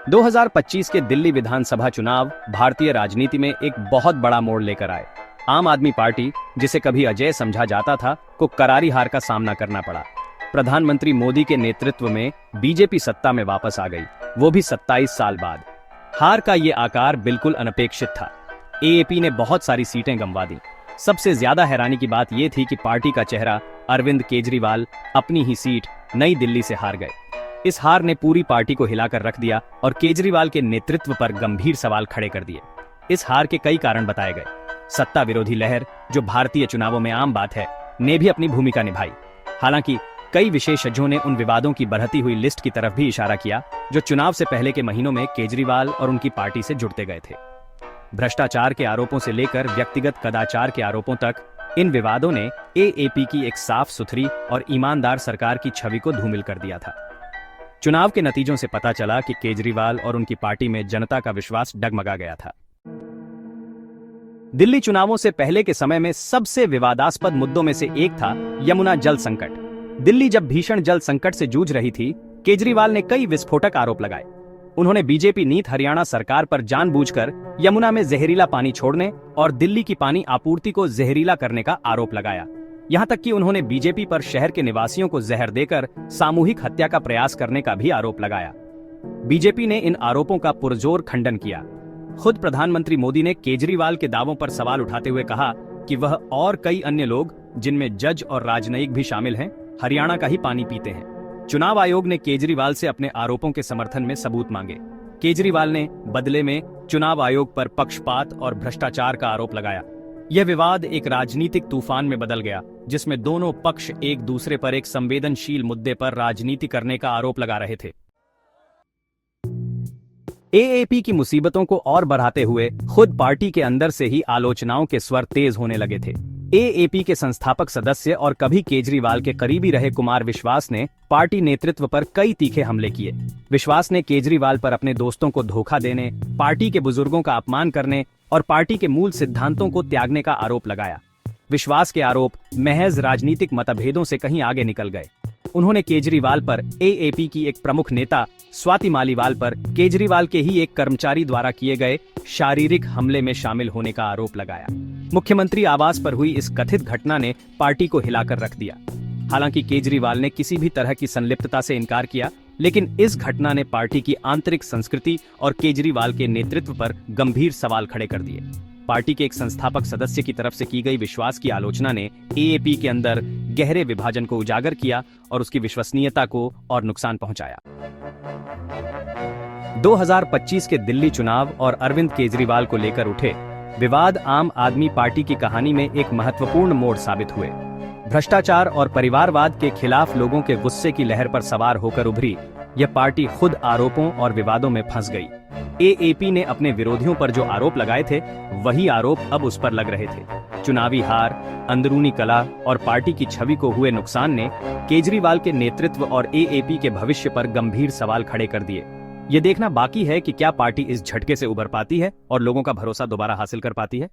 2025 के दिल्ली विधानसभा चुनाव भारतीय राजनीति में एक बहुत बड़ा मोड़ लेकर आए। आम आदमी पार्टी, जिसे कभी अजेय समझा जाता था, को करारी हार का सामना करना पड़ा। प्रधानमंत्री मोदी के नेतृत्व में बीजेपी सत्ता में वापस आ गई, वो भी 27 साल बाद। हार का ये आकार बिल्कुल अनपेक्षित था। एएपी ने बहुत सारी सीटें गंवा दी। सबसे ज्यादा हैरानी की बात यह थी कि पार्टी का चेहरा अरविंद केजरीवाल अपनी ही सीट नई दिल्ली से हार गए। इस हार ने पूरी पार्टी को हिलाकर रख दिया और केजरीवाल के नेतृत्व पर गंभीर सवाल खड़े कर दिए। इस हार के कई कारण बताए गए। सत्ता विरोधी लहर, जो भारतीय चुनावों में आम बात है, ने भी अपनी भूमिका निभाई। हालांकि कई विशेषज्ञों ने उन विवादों की बढ़ती हुई लिस्ट की तरफ भी इशारा किया जो चुनाव से पहले के महीनों में केजरीवाल और उनकी पार्टी से जुड़ते गए थे। भ्रष्टाचार के आरोपों से लेकर व्यक्तिगत कदाचार के आरोपों तक, इन विवादों ने एएपी की एक साफ सुथरी और ईमानदार सरकार की छवि को धूमिल कर दिया था। चुनाव के नतीजों से पता चला कि केजरीवाल और उनकी पार्टी में जनता का विश्वास डगमगा गया था। दिल्ली चुनावों से पहले के समय में सबसे विवादास्पद मुद्दों में से एक था यमुना जल संकट। दिल्ली जब भीषण जल संकट से जूझ रही थी, केजरीवाल ने कई विस्फोटक आरोप लगाए। उन्होंने बीजेपी नीत हरियाणा सरकार पर जानबूझकर यमुना में जहरीला पानी छोड़ने और दिल्ली की पानी आपूर्ति को जहरीला करने का आरोप लगाया। यहां तक कि उन्होंने बीजेपी पर शहर के निवासियों को जहर देकर सामूहिक हत्या का प्रयास करने का भी आरोप लगाया। बीजेपी ने इन आरोपों का पुरजोर खंडन किया। खुद प्रधानमंत्री मोदी ने केजरीवाल के दावों पर सवाल उठाते हुए कहा कि वह और कई अन्य लोग, जिनमें जज और राजनयिक भी शामिल हैं, हरियाणा का ही पानी पीते हैं। चुनाव आयोग ने केजरीवाल से अपने आरोपों के समर्थन में सबूत मांगे। केजरीवाल ने बदले में चुनाव आयोग पर पक्षपात और भ्रष्टाचार का आरोप लगाया। यह विवाद एक राजनीतिक तूफान में बदल गया, जिसमें दोनों पक्ष एक दूसरे पर एक संवेदनशील मुद्दे पर राजनीति करने का आरोप लगा रहे थे। एएपी की मुसीबतों को और बढ़ाते हुए खुद पार्टी के अंदर से ही आलोचनाओं के स्वर तेज होने लगे थे। एएपी के संस्थापक सदस्य और कभी केजरीवाल के करीबी रहे कुमार विश्वास ने पार्टी नेतृत्व पर कई तीखे हमले किए। विश्वास ने केजरीवाल पर अपने दोस्तों को धोखा देने, पार्टी के बुजुर्गों का अपमान करने और पार्टी के मूल सिद्धांतों को त्यागने का आरोप लगाया। विश्वास के आरोप महज राजनीतिक मतभेदों से कहीं आगे निकल गए। उन्होंने केजरीवाल पर एएपी की एक प्रमुख नेता स्वाति मालीवाल पर केजरीवाल के ही एक कर्मचारी द्वारा किए गए शारीरिक हमले में शामिल होने का आरोप लगाया। मुख्यमंत्री आवास पर हुई इस कथित घटना ने पार्टी को हिलाकर रख दिया। हालांकि केजरीवाल ने किसी भी तरह की संलिप्तता से इनकार किया, लेकिन इस घटना ने पार्टी की आंतरिक संस्कृति और केजरीवाल के नेतृत्व पर गंभीर सवाल खड़े कर दिए। पार्टी के एक संस्थापक सदस्य की तरफ से की गई विश्वास की आलोचना ने एएपी के अंदर गहरे विभाजन को उजागर किया और उसकी विश्वसनीयता को और नुकसान पहुंचाया। 2025 के दिल्ली चुनाव और अरविंद केजरीवाल को लेकर उठे विवाद आम आदमी पार्टी की कहानी में एक महत्वपूर्ण मोड़ साबित हुए। भ्रष्टाचार और परिवारवाद के खिलाफ लोगों के गुस्से की लहर पर सवार होकर उभरी यह पार्टी खुद आरोपों और विवादों में फंस गई। एएपी ने अपने विरोधियों पर जो आरोप लगाए थे, वही आरोप अब उस पर लग रहे थे। चुनावी हार, अंदरूनी कलह और पार्टी की छवि को हुए नुकसान ने केजरीवाल के नेतृत्व और एएपी के भविष्य पर गंभीर सवाल खड़े कर दिए। ये देखना बाकी है कि क्या पार्टी इस झटके से उबर पाती है और लोगों का भरोसा दोबारा हासिल कर पाती है।